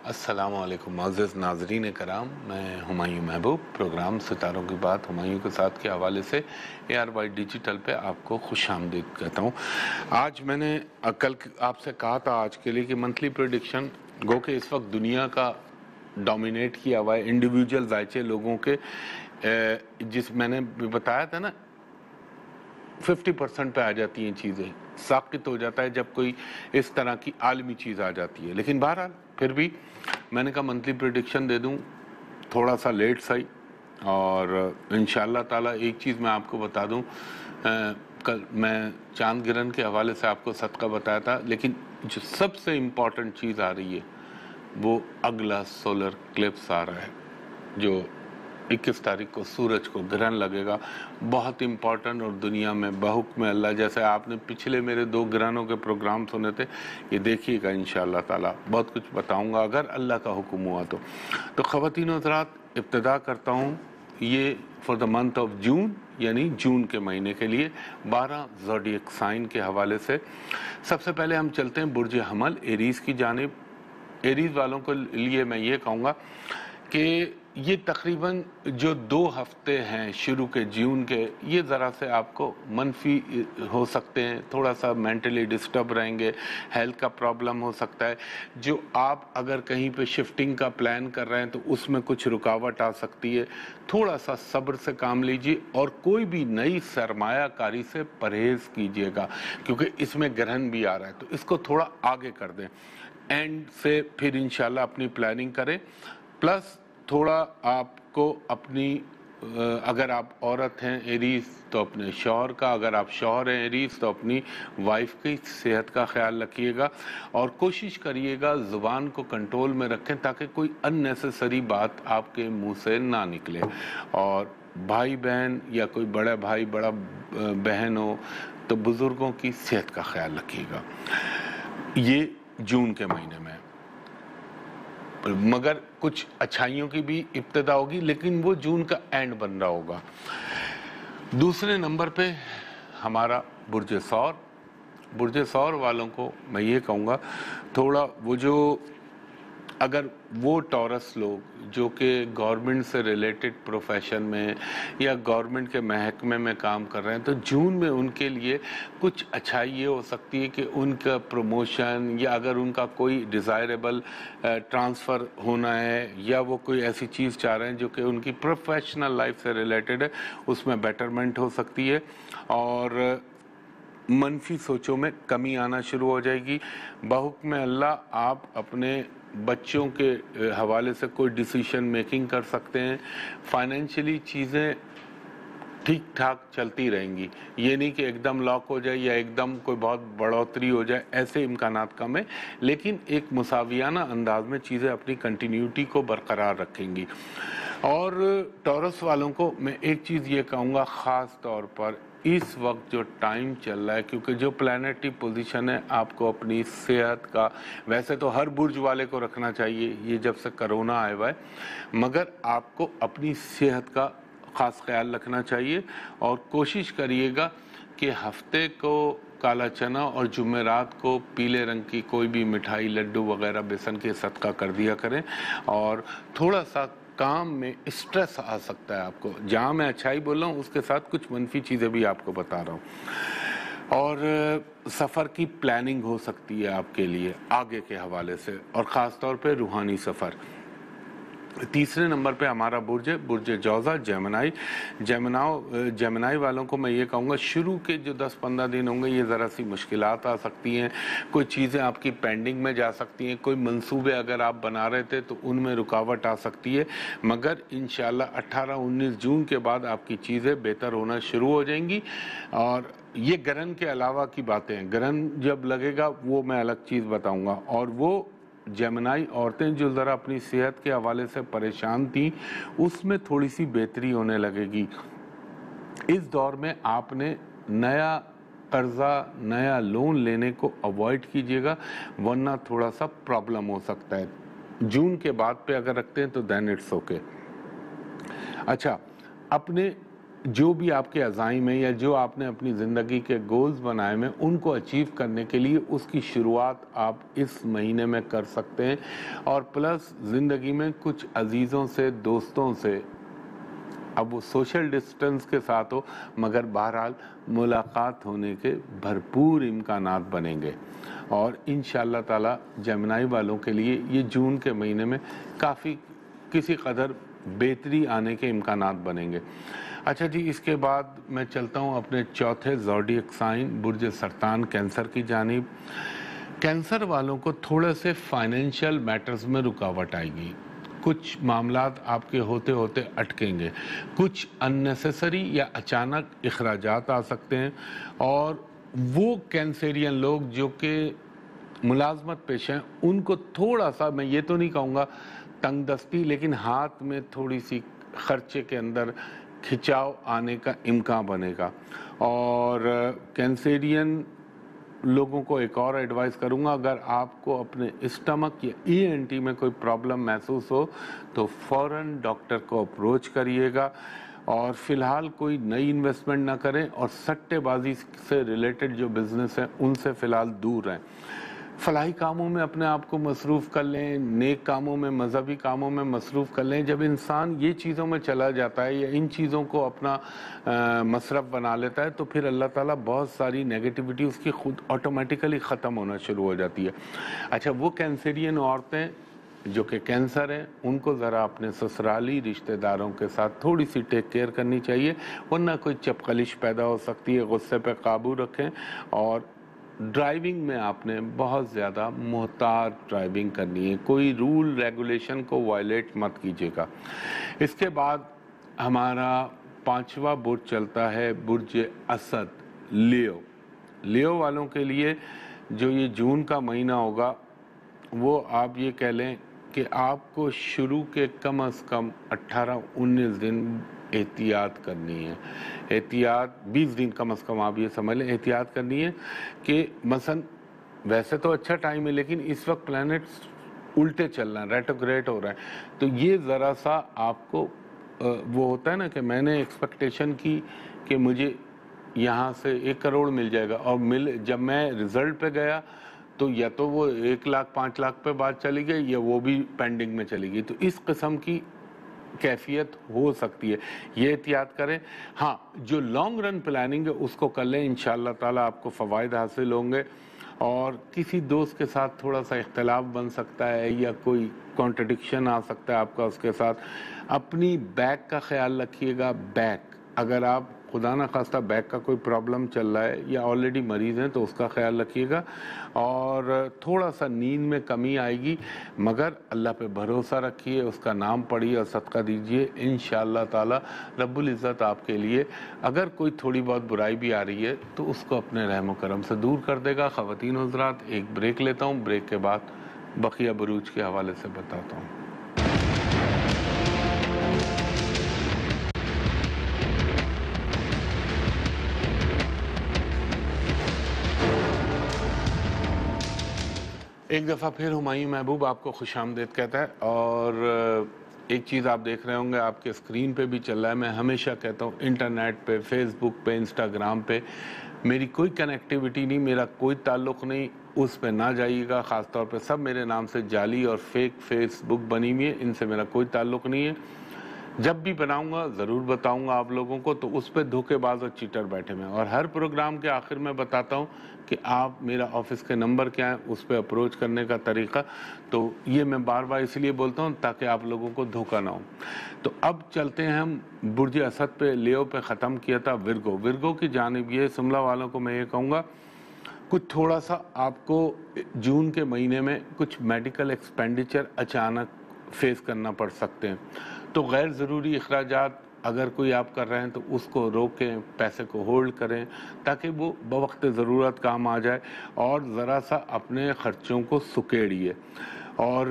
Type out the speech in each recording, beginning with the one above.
السلام علیکم معزز ناظرین کرام، میں ہمایوں محبوب پروگرام ستاروں کی بات ہمایوں کے ساتھ کے حوالے سے ARY ڈیجیٹل پہ آپ کو خوش آمدید کہتا ہوں۔ آج میں نے کل آپ سے کہا تھا آج کے لیے کہ منتھلی پریڈکشن گو کہ اس وقت دنیا کا ڈومینیٹ کیا ہوا ہے انڈیویجول ذائچے لوگوں کے، جس میں نے بتایا تھا نا 50% پہ آ جاتی ہیں چیزیں، ساقط ہو جاتا ہے جب کوئی اس طرح کی عالمی چیز آ جاتی ہے۔ لیکن بہرحال پھر بھی میں نے کہا منتھلی پریڈکشن دے دوں، تھوڑا سا لیٹ سہی، اور انشاءاللہ تعالیٰ ایک چیز میں آپ کو بتا دوں، کل میں چاند گرہن کے حوالے سے آپ کو صدقہ بتایا تھا، لیکن جو سب سے امپورٹنٹ چیز آ رہی ہے وہ اگلا سولر کلپس آ رہا ہے جو 21 تاریخ کو سورج کو گرہن لگے گا، بہت امپورٹنٹ، اور دنیا میں بحکم اللہ، جیسے آپ نے پچھلے میرے 2 گرہنوں کے پروگرام سنے تھے، یہ دیکھیے گا انشاءاللہ تعالیٰ، بہت کچھ بتاؤں گا اگر اللہ کا حکم ہوا تو خواتین و حضرات ابتدا کرتا ہوں یہ for the month of June, یعنی جون کے مہینے کے لیے 12 زوڈیک سائن کے حوالے سے۔ سب سے پہلے ہم چلتے ہیں برج حمل ایریز کی جانب۔ ایریز والوں کے لیے میں یہ کہوں گا کہ یہ تقریباً جو 2 ہفتے ہیں شروع کے جون کے، یہ ذرا سے آپ کو منفی ہو سکتے ہیں، تھوڑا سا مینٹلی ڈسٹرب رہیں گے، ہیلتھ کا پرابلم ہو سکتا ہے، جو آپ اگر کہیں پہ شفٹنگ کا پلان کر رہے ہیں تو اس میں کچھ رکاوٹ آ سکتی ہے، تھوڑا سا صبر سے کام لیجیے، اور کوئی بھی نئی سرمایہ کاری سے پرہیز کیجیے گا کیونکہ اس میں گرہن بھی آ رہا ہے، تو اس کو تھوڑا آگے کر دیں، اینڈ سے پھر انشاءاللہ اپنی پلاننگ کریں۔ پلس تھوڑا آپ کو اپنی اگر آپ عورت ہیں ایریز تو اپنے شوہر کا، اگر آپ شوہر ہیں ایریز تو اپنی وائف کی صحت کا خیال رکھیے گا، اور کوشش کریے گا زبان کو کنٹرول میں رکھیں تاکہ کوئی ان نیسیسری بات آپ کے منہ سے نہ نکلے، اور بھائی بہن یا کوئی بڑا بھائی بڑا بہن ہو تو بزرگوں کی صحت کا خیال رکھیے گا۔ یہ جون کے مہینے میں، مگر کچھ اچھائیوں کی بھی ابتدا ہوگی، لیکن وہ جون کا اینڈ بن رہا ہوگا۔ دوسرے نمبر پہ ہمارا برج ثور۔ برج ثور والوں کو میں یہ کہوں گا تھوڑا وہ جو اگر وہ ٹورس لوگ جو کہ گورنمنٹ سے ریلیٹڈ پروفیشن میں یا گورنمنٹ کے محکمے میں کام کر رہے ہیں تو جون میں ان کے لیے کچھ اچھائی یہ ہو سکتی ہے کہ ان کا پروموشن، یا اگر ان کا کوئی ڈیزائریبل ٹرانسفر ہونا ہے، یا وہ کوئی ایسی چیز چاہ رہے ہیں جو کہ ان کی پروفیشنل لائف سے ریلیٹڈ ہے، اس میں بیٹرمنٹ ہو سکتی ہے، اور منفی سوچوں میں کمی آنا شروع ہو جائے گی۔ بحکم اللہ آپ اپنے بچوں کے حوالے سے کوئی ڈیسیشن میکنگ کر سکتے ہیں، فائنینشلی چیزیں ٹھیک ٹھاک چلتی رہیں گی، یہ نہیں کہ ایک دم لاک ہو جائے یا ایک دم کوئی بہت بڑھوتری ہو جائے، ایسے امکانات کم ہیں، لیکن ایک مساویانہ انداز میں چیزیں اپنی کنٹینیوٹی کو برقرار رکھیں گی۔ اور ٹورس والوں کو میں ایک چیز یہ کہوں گا، خاص طور پر اس وقت جو ٹائم چل رہا ہے، کیونکہ جو پلانٹری پوزیشن ہے آپ کو اپنی صحت کا، ویسے تو ہر برج والے کو رکھنا چاہیے یہ جب سے کرونا آیا ہوا ہے، مگر آپ کو اپنی صحت کا خاص خیال رکھنا چاہیے، اور کوشش کریے گا کہ ہفتے کو کالا چنا اور جمعرات کو پیلے رنگ کی کوئی بھی مٹھائی، لڈو وغیرہ بیسن کے صدقہ کر دیا کریں، اور تھوڑا سا کام میں اسٹریس آ سکتا ہے آپ کو، جہاں میں اچھائی بول رہا ہوں اس کے ساتھ کچھ منفی چیزیں بھی آپ کو بتا رہا ہوں، اور سفر کی پلاننگ ہو سکتی ہے آپ کے لیے آگے کے حوالے سے، اور خاص طور پہ روحانی سفر۔ تیسرے نمبر پہ ہمارا برج جوزہ جیمنائی والوں کو میں یہ کہوں گا شروع کے جو 10-15 دن ہوں گے یہ ذرا سی مشکلات آ سکتی ہیں، کوئی چیزیں آپ کی پینڈنگ میں جا سکتی ہیں، کوئی منصوبے اگر آپ بنا رہے تھے تو ان میں رکاوٹ آ سکتی ہے، مگر انشاءاللہ 18-19 جون کے بعد آپ کی چیزیں بہتر ہونا شروع ہو جائیں گی۔ اور یہ گرہن کے علاوہ کی باتیں ہیں، گرہن جب لگے گا وہ میں الگ چیز بتاؤں گا، اور وہ جیمنائی عورتیں جو ذرا اپنی صحت کے حوالے سے پریشان تھیں اس میں تھوڑی سی بہتری ہونے لگے گی۔ اس دور میں آپ نے نیا قرضہ، نیا لون لینے کو اوائڈ کیجیے گا، ورنہ تھوڑا سا پرابلم ہو سکتا ہے۔ جون کے بعد پہ اگر رکھتے ہیں تو دین اٹس اوکے۔ اچھا، اپنے جو بھی آپ کے عزائم ہیں یا جو آپ نے اپنی زندگی کے گولز بنائے ہیں ان کو اچیو کرنے کے لیے اس کی شروعات آپ اس مہینے میں کر سکتے ہیں. اور پلس زندگی میں کچھ عزیزوں سے دوستوں سے اب وہ سوشل ڈسٹنس کے ساتھ ہو مگر بہرحال ملاقات ہونے کے بھرپور امکانات بنیں گے. اور انشاءاللہ تعالی جیمنائی والوں کے لیے یہ جون کے مہینے میں کافی کسی قدر بہتری آنے کے امکانات بنیں گے. اچھا جی، اس کے بعد میں چلتا ہوں اپنے چوتھے زوڈیک سائن برج سرطان کینسر کی جانب. کینسر والوں کو تھوڑے سے فائنینشیل میٹرز میں رکاوٹ آئے گی. کچھ معاملات آپ کے ہوتے ہوتے اٹکیں گے. کچھ اننیسیسری یا اچانک اخراجات آ سکتے ہیں. اور وہ کینسیرین لوگ جو کہ ملازمت پیش ہیں ان کو تھوڑا سا، میں یہ تو نہیں کہوں گا تنگ دستی، لیکن ہاتھ میں تھوڑی سی خرچے کے اندر کھچاؤ آنے کا امکان بنے گا. اور کینسیرین لوگوں کو ایک اور ایڈوائز کروں گا، اگر آپ کو اپنے اسٹمک یا ای این ٹی میں کوئی پرابلم محسوس ہو تو فوراً ڈاکٹر کو اپروچ کریے گا. اور فی الحال کوئی نئی انویسٹمنٹ نہ کریں اور سٹے بازی سے ریلیٹڈ جو بزنس ہیں ان سے فی الحال دور رہیں. فلاحی کاموں میں اپنے آپ کو مصروف کر لیں، نیک کاموں میں، مذہبی کاموں میں مصروف کر لیں. جب انسان یہ چیزوں میں چلا جاتا ہے یا ان چیزوں کو اپنا مصرف بنا لیتا ہے تو پھر اللہ تعالیٰ بہت ساری نیگیٹیوٹی اس کی خود آٹومیٹیکلی ختم ہونا شروع ہو جاتی ہے. اچھا، وہ کینسرین عورتیں جو کہ کینسر ہیں ان کو ذرا اپنے سسرالی رشتہ داروں کے ساتھ تھوڑی سی ٹیک کیئر کرنی چاہیے، ورنہ کوئی چپقلش پیدا ہو سکتی ہے. غصے پہ قابو رکھیں اور ڈرائیونگ میں آپ نے بہت زیادہ محتاط ڈرائیونگ کرنی ہے. کوئی رول ریگولیشن کو وائلیٹ مت کیجیے گا. اس کے بعد ہمارا پانچواں برج چلتا ہے برج اسد لیو. لیو والوں کے لیے جو یہ جون کا مہینہ ہوگا وہ آپ یہ کہہ لیں کہ آپ کو شروع کے کم از کم 18-19 دن احتیاط کرنی ہے. احتیاط 20 دن کم از کم آپ یہ سمجھ لیں احتیاط کرنی ہے کہ مثلا ویسے تو اچھا ٹائم ہے لیکن اس وقت پلانٹس الٹے چل رہے ہیں، ریٹروگریڈ ہو رہے ہیں، تو یہ ذرا سا آپ کو وہ ہوتا ہے نا کہ میں نے ایکسپیکٹیشن کی کہ مجھے یہاں سے 1 کروڑ مل جائے گا اور جب میں رزلٹ پہ گیا تو یا تو وہ 1 لاکھ 5 لاکھ پہ بات چلی گئی یا وہ بھی پینڈنگ میں چلی گئی. تو اس قسم کی کیفیت ہو سکتی ہے، یہ احتیاط کریں. ہاں، جو لانگ رن پلاننگ ہے اس کو کر لیں، انشاءاللہ تعالیٰ آپ کو فوائد حاصل ہوں گے. اور کسی دوست کے ساتھ تھوڑا سا اختلاف بن سکتا ہے یا کوئی کانٹرڈکشن آ سکتا ہے آپ کا اس کے ساتھ. اپنی بیک کا خیال رکھیے گا. بیک، اگر آپ خدا نہ خواستہ بیک کا کوئی پرابلم چل رہا ہے یا آلریڈی مریض ہیں تو اس کا خیال رکھیے گا. اور تھوڑا سا نیند میں کمی آئے گی مگر اللہ پہ بھروسہ رکھیے، اس کا نام پڑھیے اور صدقہ دیجیے. انشاءاللہ تعالی رب العزت آپ کے لیے اگر کوئی تھوڑی بہت برائی بھی آ رہی ہے تو اس کو اپنے رحم و کرم سے دور کر دے گا. خواتین و حضرات، ایک بریک لیتا ہوں، بریک کے بعد بقیہ بروج کے حوالے سے بتاتا ہوں. ایک دفعہ پھر ہمایوں محبوب آپ کو خوش آمدید کہتا ہے. اور ایک چیز آپ دیکھ رہے ہوں گے آپ کے اسکرین پہ بھی چل رہا ہے، میں ہمیشہ کہتا ہوں انٹرنیٹ پہ، فیس بک پہ، انسٹاگرام پہ میری کوئی کنیکٹیوٹی نہیں، میرا کوئی تعلق نہیں، اس پہ نہ جائیے گا. خاص طور پہ سب میرے نام سے جعلی اور فیک فیس بک بنی ہوئی ہے، ان سے میرا کوئی تعلق نہیں ہے. جب بھی بناؤں گا ضرور بتاؤں گا آپ لوگوں کو، تو اس پہ دھوکے باز اور چیٹر بیٹھے ہوئے ہیں. اور ہر پروگرام کے آخر میں بتاتا ہوں کہ آپ میرا آفس کے نمبر کیا ہے، اس پہ اپروچ کرنے کا طریقہ. تو یہ میں بار بار اس لیے بولتا ہوں تاکہ آپ لوگوں کو دھوکہ نہ ہو. تو اب چلتے ہیں ہم برج اسد پہ. لیو پہ ختم کیا تھا ورگو. ورگو کی جانب یہ شملہ والوں کو میں یہ کہوں گا کچھ تھوڑا سا آپ کو جون کے مہینے میں کچھ میڈیکل ایکسپینڈیچر اچانک فیس کرنا پڑ سکتے ہیں. تو غیر ضروری اخراجات اگر کوئی آپ کر رہے ہیں تو اس کو روکیں، پیسے کو ہولڈ کریں تاکہ وہ بوقت ضرورت کام آ جائے. اور ذرا سا اپنے خرچوں کو سکیڑیے. اور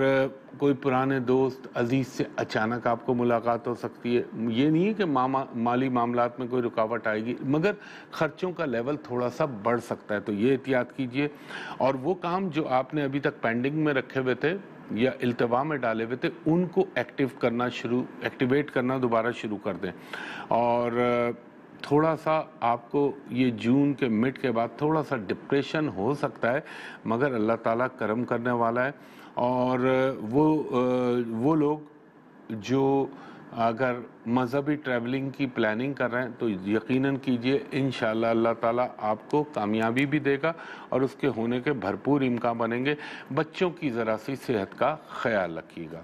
کوئی پرانے دوست عزیز سے اچانک آپ کو ملاقات ہو سکتی ہے. یہ نہیں ہے کہ مالی معاملات میں کوئی رکاوٹ آئے گی مگر خرچوں کا لیول تھوڑا سا بڑھ سکتا ہے، تو یہ احتیاط کیجئے. اور وہ کام جو آپ نے ابھی تک پینڈنگ میں رکھے ہوئے تھے یا التوا میں ڈالے ہوئے تھے ان کو ایکٹیویٹ کرنا دوبارہ شروع کر دیں. اور تھوڑا سا آپ کو یہ جون کے مڈ کے بعد تھوڑا سا ڈپریشن ہو سکتا ہے، مگر اللہ تعالیٰ کرم کرنے والا ہے. اور وہ لوگ جو اگر مذہبی ٹریولنگ کی پلاننگ کر رہے ہیں تو یقیناً کیجئے، انشاءاللہ اللہ تعالیٰ آپ کو کامیابی بھی دے گا اور اس کے ہونے کے بھرپور امکان بنیں گے. بچوں کی ذرا سی صحت کا خیال رکھیے گا.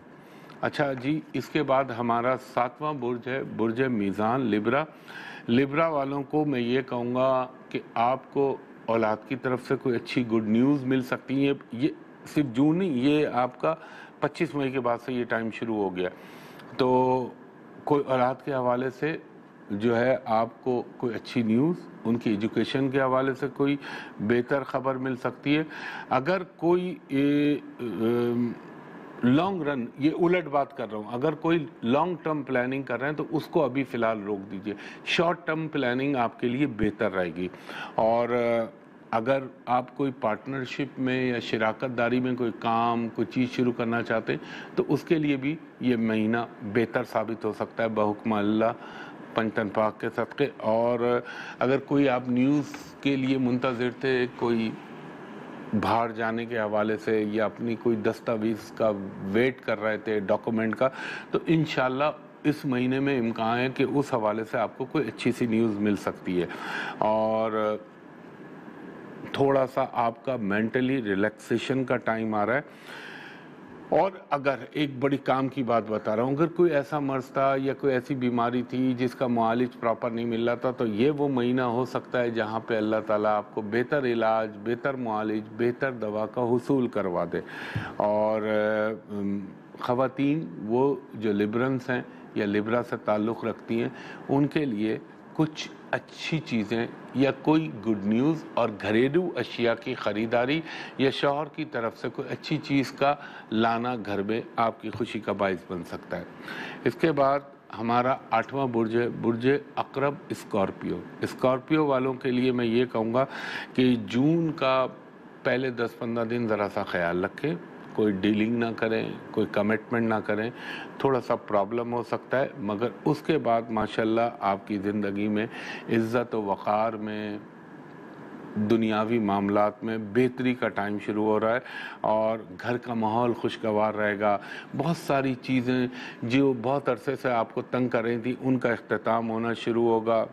اچھا جی، اس کے بعد ہمارا 7واں برج ہے برج میزان لبرا. لبرا والوں کو میں یہ کہوں گا کہ آپ کو اولاد کی طرف سے کوئی اچھی گڈ نیوز مل سکتی ہے. یہ صرف جون نہیں، یہ آپ کا 25 مئی کے بعد سے یہ ٹائم شروع ہو گیا. تو کوئی اولاد کے حوالے سے جو ہے آپ کو کوئی اچھی نیوز، ان کی ایجوکیشن کے حوالے سے کوئی بہتر خبر مل سکتی ہے. اگر کوئی لانگ رن، یہ الٹ بات کر رہا ہوں، اگر کوئی لانگ ٹرم پلاننگ کر رہے ہیں تو اس کو ابھی فی الحال روک دیجئے. شارٹ ٹرم پلاننگ آپ کے لیے بہتر رہے گی. اور اگر آپ کوئی پارٹنرشپ میں یا شراکت داری میں کوئی کام، کوئی چیز شروع کرنا چاہتے ہیں تو اس کے لیے بھی یہ مہینہ بہتر ثابت ہو سکتا ہے بحکم اللہ پنجتن پاک کے صدقے. اور اگر کوئی آپ نیوز کے لیے منتظر تھے، کوئی باہر جانے کے حوالے سے یا اپنی کوئی دستاویز کا ویٹ کر رہے تھے ڈاکومنٹ کا، تو انشاءاللہ اس مہینے میں امکان ہے کہ اس حوالے سے آپ کو کوئی اچھی سی نیوز مل سکتی ہے. اور تھوڑا سا آپ کا مینٹلی ریلیکسیشن کا ٹائم آ رہا ہے. اور اگر ایک بڑی کام کی بات بتا رہا ہوں، اگر کوئی ایسا مرض تھا یا کوئی ایسی بیماری تھی جس کا معالج پراپر نہیں مل رہا تھا، تو یہ وہ مہینہ ہو سکتا ہے جہاں پہ اللہ تعالیٰ آپ کو بہتر علاج، بہتر معالج، بہتر دوا کا حصول کروا دے. اور خواتین وہ جو لبرنس ہیں یا لبرا سے تعلق رکھتی ہیں، ان کے لیے کچھ اچھی چیزیں یا کوئی گڈ نیوز اور گھریلو اشیاء کی خریداری یا شوہر کی طرف سے کوئی اچھی چیز کا لانا گھر میں آپ کی خوشی کا باعث بن سکتا ہے. اس کے بعد ہمارا 8واں برج ہے برج عقرب اسکارپیو. اسکارپیو والوں کے لیے میں یہ کہوں گا کہ جون کا پہلے 10-15 دن ذرا سا خیال رکھیں، کوئی ڈیلنگ نہ کریں، کوئی کمٹمنٹ نہ کریں، تھوڑا سا پرابلم ہو سکتا ہے. مگر اس کے بعد ماشاءاللہ آپ کی زندگی میں عزت و وقار میں، دنیاوی معاملات میں بہتری کا ٹائم شروع ہو رہا ہے. اور گھر کا ماحول خوشگوار رہے گا. بہت ساری چیزیں جو بہت عرصے سے آپ کو تنگ کر رہی تھیں ان کا اختتام ہونا شروع ہوگا.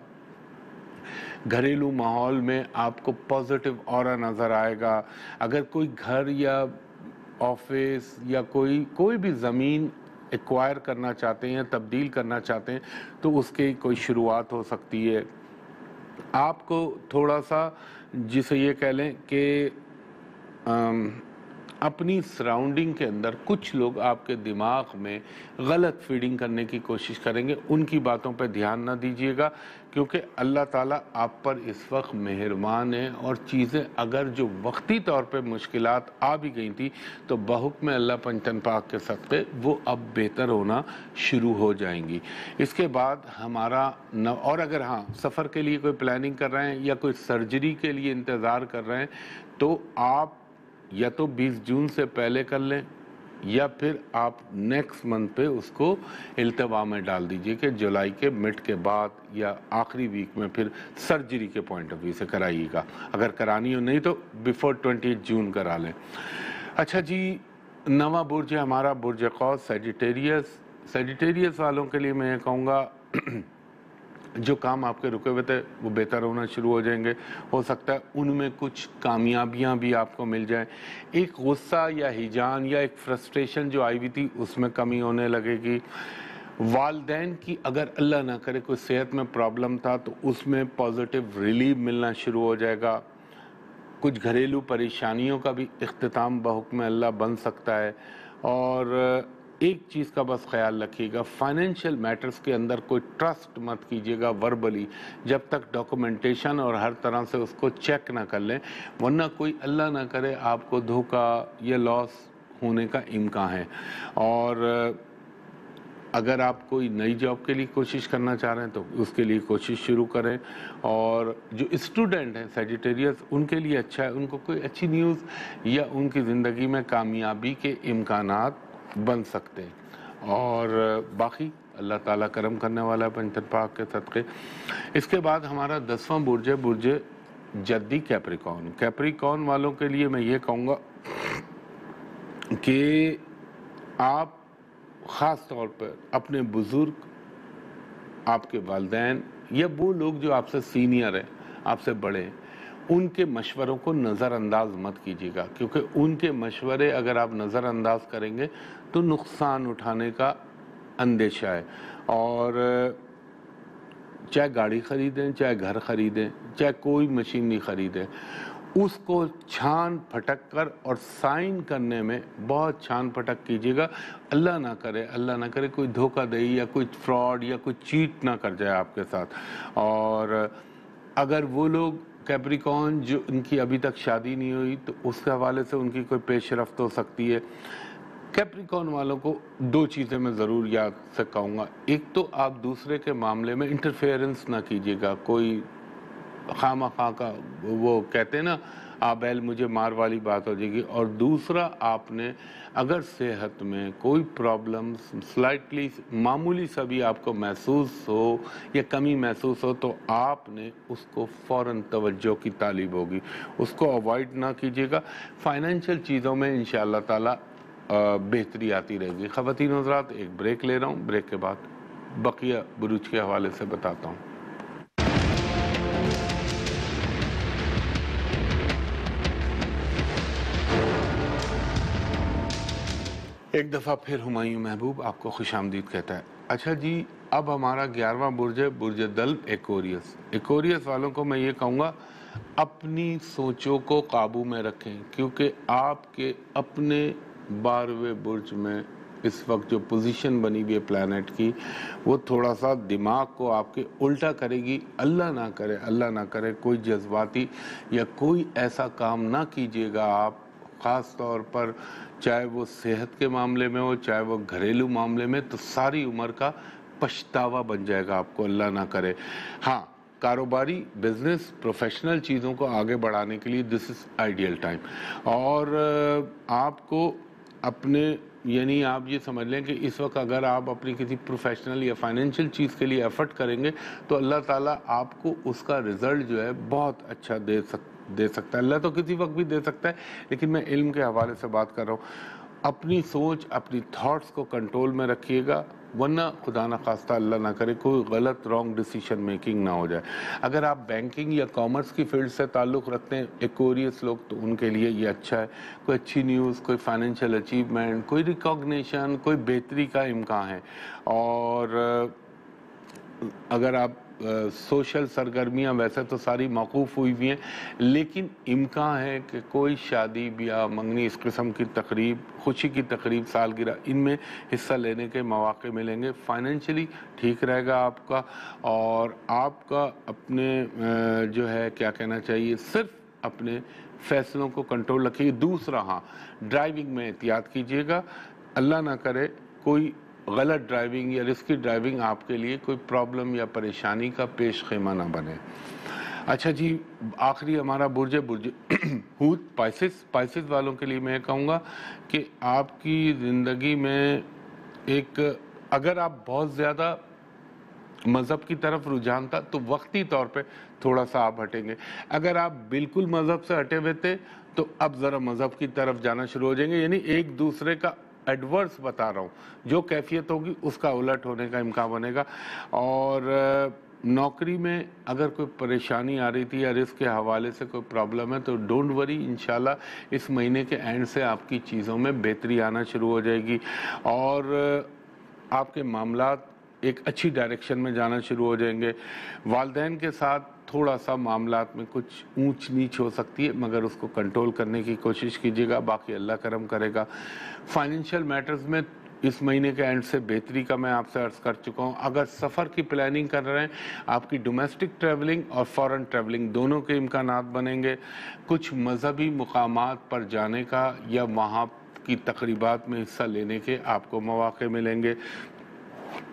گھریلو ماحول میں آپ کو پازیٹیو اورا نظر آئے گا. اگر کوئی گھر یا آفس یا کوئی بھی زمین ایکوائر کرنا چاہتے ہیں، تبدیل کرنا چاہتے ہیں، تو اس کی کوئی شروعات ہو سکتی ہے. آپ کو تھوڑا سا جسے یہ کہہ لیں کہ اپنی سراؤنڈنگ کے اندر کچھ لوگ آپ کے دماغ میں غلط فیڈنگ کرنے کی کوشش کریں گے. ان کی باتوں پہ دھیان نہ دیجیے گا، کیونکہ اللہ تعالیٰ آپ پر اس وقت مہربان ہے. اور چیزیں اگر جو وقتی طور پہ مشکلات آ بھی گئی تھی تو بحکم اللہ پنجتن پاک کے صدقے وہ اب بہتر ہونا شروع ہو جائیں گی. اس کے بعد ہمارا اور اگر سفر کے لیے کوئی پلاننگ کر رہے ہیں یا کوئی سرجری کے لیے انتظار کر رہے ہیں تو آپ یا تو 20 جون سے پہلے کر لیں یا پھر آپ نیکسٹ منتھ پہ اس کو التوا میں ڈال دیجئے کہ جولائی کے مڈ کے بعد یا آخری ویک میں پھر سرجری کے پوائنٹ آف ویو سے کرائیے گا. اگر کرانی ہو، نہیں تو بیفور 28 جون کرا لیں. اچھا جی، 9واں برج ہے ہمارا برج قوس سیجیٹیریس. سیجیٹیریس والوں کے لیے میں یہ کہوں گا جو کام آپ کے رکے ہوئے تھے وہ بہتر ہونا شروع ہو جائیں گے. ہو سکتا ہے ان میں کچھ کامیابیاں بھی آپ کو مل جائیں. ایک غصہ یا ہیجان یا ایک فرسٹریشن جو آئی ہوئی تھی اس میں کمی ہونے لگے گی. والدین کی اگر اللہ نہ کرے کوئی صحت میں پرابلم تھا تو اس میں پازیٹیو ریلیف ملنا شروع ہو جائے گا. کچھ گھریلو پریشانیوں کا بھی اختتام بحکم اللہ بن سکتا ہے. اور ایک چیز کا بس خیال رکھیے گا، فائنینشیل میٹرز کے اندر کوئی ٹرسٹ مت کیجیے گا وربلی جب تک ڈاکومنٹیشن اور ہر طرح سے اس کو چیک نہ کر لیں، ورنہ کوئی اللہ نہ کرے آپ کو دھوکہ یا لاس ہونے کا امکان ہے. اور اگر آپ کوئی نئی جاب کے لیے کوشش کرنا چاہ رہے ہیں تو اس کے لیے کوشش شروع کریں. اور جو اسٹوڈنٹ ہیں سیجیٹیریس، ان کے لیے اچھا ہے، ان کو کوئی اچھی نیوز یا ان کی زندگی میں کامیابی کے امکانات بن سکتے ہیں. اور باقی اللہ تعالیٰ کرم کرنے والا ہے پنجتن پاک کے صدقے. اس کے بعد ہمارا 10واں برج ہے برج جدی کیپریکارن. کیپریکارن والوں کے لیے میں یہ کہوں گا کہ آپ خاص طور پر اپنے بزرگ، آپ کے والدین یا وہ لوگ جو آپ سے سینئر ہیں، آپ سے بڑے ہیں، ان کے مشوروں کو نظر انداز مت کیجیے گا، کیونکہ ان کے مشورے اگر آپ نظر انداز کریں گے تو نقصان اٹھانے کا اندیشہ ہے. اور چاہے گاڑی خریدیں، چاہے گھر خریدیں، چاہے کوئی مشینری خریدیں، اس کو چھان پھٹک کر اور سائن کرنے میں بہت چھان پھٹک کیجیے گا. اللہ نہ کرے کوئی دھوکہ دہی یا کوئی فراڈ یا کوئی چیٹ نہ کر جائے آپ کے ساتھ. اور اگر وہ لوگ کیپریکارن جو ان کی ابھی تک شادی نہیں ہوئی تو اس کے حوالے سے ان کی کوئی پیش رفت ہو سکتی ہے. کیپریکارن والوں کو 2 چیزیں میں ضرور یاد سے کہوں گا. ایک تو آپ دوسرے کے معاملے میں انٹرفیئرنس نہ کیجیے گا، کوئی خواہ کا وہ کہتے ہیں نا آپ بیل مجھے مار والی بات ہو جائے گی. اور دوسرا، آپ نے اگر صحت میں کوئی پرابلم سلائٹلی معمولی سا بھی آپ کو محسوس ہو یا کمی محسوس ہو تو آپ نے اس کو فوراً توجہ کی طالب ہوگی، اس کو اوائڈ نہ کیجیے گا. فائنینشیل چیزوں میں انشاءاللہ تعالی بہتری آتی رہے گی. خواتین و حضرات، ایک بریک لے رہا ہوں، بریک کے بعد بقیہ بروج کے حوالے سے بتاتا ہوں. ایک دفعہ پھر ہمایوں محبوب آپ کو خوش آمدید کہتا ہے. اچھا جی، اب ہمارا 11واں برج ہے برج دلو ایکوریس. ایکوریس والوں کو میں یہ کہوں گا اپنی سوچوں کو قابو میں رکھیں، کیونکہ آپ کے اپنے 12ویں برج میں اس وقت جو پوزیشن بنی ہوئی ہے پلانٹ کی، وہ تھوڑا سا دماغ کو آپ کے الٹا کرے گی. اللہ نہ کرے کوئی جذباتی یا کوئی ایسا کام نہ کیجیے گا آپ، خاص طور پر چاہے وہ صحت کے معاملے میں ہو، چاہے وہ گھریلو معاملے میں، تو ساری عمر کا پچھتاوا بن جائے گا آپ کو، اللہ نہ کرے. ہاں، کاروباری، بزنس، پروفیشنل چیزوں کو آگے بڑھانے کے لیے دس از آئیڈیل ٹائم. اور آپ کو اپنے یعنی آپ یہ سمجھ لیں کہ اس وقت اگر آپ اپنی کسی پروفیشنل یا فائنینشیل چیز کے لیے ایفرٹ کریں گے تو اللہ تعالیٰ آپ کو اس کا رزلٹ جو ہے بہت اچھا دے سکتا ہے. اللہ تو کسی وقت بھی دے سکتا ہے، لیکن میں علم کے حوالے سے بات کر رہا ہوں. اپنی سوچ، اپنی تھاٹس کو کنٹرول میں رکھیے گا، ورنہ خدا نہ خواستہ اللہ نہ کرے کوئی غلط رانگ ڈیسیشن میکنگ نہ ہو جائے. اگر آپ بینکنگ یا کامرس کی فیلڈ سے تعلق رکھتے ہیں ایکوریس لوگ، تو ان کے لیے یہ اچھا ہے. کوئی اچھی نیوز، کوئی فائنینشیل اچیومنٹ، کوئی ریکاگنیشن، کوئی بہتری کا امکان ہے. اور اگر آپ سوشل سرگرمیاں ویسے تو ساری موقوف ہوئی ہوئی ہیں، لیکن امکان ہے کہ کوئی شادی بیاہ، منگنی، اس قسم کی تقریب، خوشی کی تقریب، سالگرہ، ان میں حصہ لینے کے مواقع ملیں گے. فائنینشلی ٹھیک رہے گا آپ کا. اور آپ کا اپنے جو ہے کیا کہنا چاہیے، صرف اپنے فیصلوں کو کنٹرول رکھیے. دوسرا، ہاں، ڈرائیونگ میں احتیاط کیجیے گا، اللہ نہ کرے کوئی غلط ڈرائیونگ یا رسکی ڈرائیونگ آپ کے لیے کوئی پرابلم یا پریشانی کا پیش خیمہ نہ بنے. اچھا جی، آخری ہمارا برج ہوت پائسس والوں کے لیے میں کہوں گا کہ آپ کی زندگی میں اگر آپ بہت زیادہ مذہب کی طرف رجحان تھا تو وقتی طور پہ تھوڑا سا آپ ہٹیں گے. اگر آپ بالکل مذہب سے ہٹے ہوئے تھے تو اب ذرا مذہب کی طرف جانا شروع ہو جائیں گے. یعنی ایک دوسرے کا ایڈورس بتا رہا ہوں، جو کیفیت ہوگی اس کا الٹ ہونے کا امکان بنے گا. اور نوکری میں اگر کوئی پریشانی آ رہی تھی یا رزق کے حوالے سے کوئی پرابلم ہے تو ڈونٹ وری، انشاءاللہ اس مہینے کے اینڈ سے آپ کی چیزوں میں بہتری آنا شروع ہو جائے گی اور آپ کے معاملات ایک اچھی ڈائریکشن میں جانا شروع ہو جائیں گے. والدین کے ساتھ تھوڑا سا معاملات میں کچھ اونچ نیچ ہو سکتی ہے، مگر اس کو کنٹرول کرنے کی کوشش کیجیے گا، باقی اللہ کرم کرے گا. فائنینشیل میٹرز میں اس مہینے کے اینڈ سے بہتری کا میں آپ سے عرض کر چکا ہوں. اگر سفر کی پلاننگ کر رہے ہیں، آپ کی ڈومیسٹک ٹریولنگ اور فارن ٹریولنگ دونوں کے امکانات بنیں گے. کچھ مذہبی مقامات پر جانے کا یا وہاں کی تقریبات میں حصہ لینے کے آپ کو مواقع ملیں گے.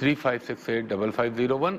3568-5501,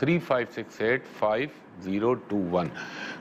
3568-5021।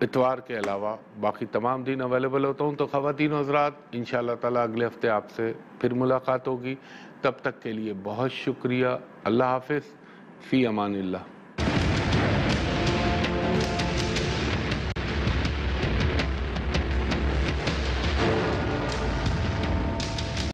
اتوار کے علاوہ باقی تمام دن اویلیبل ہوتا ہوں. تو خواتین و حضرات انشاءاللہ تعالی اگلے ہفتے آپ سے پھر ملاقات ہوگی. تب تک کے لیے بہت شکریہ. اللہ حافظ. فی امان اللہ.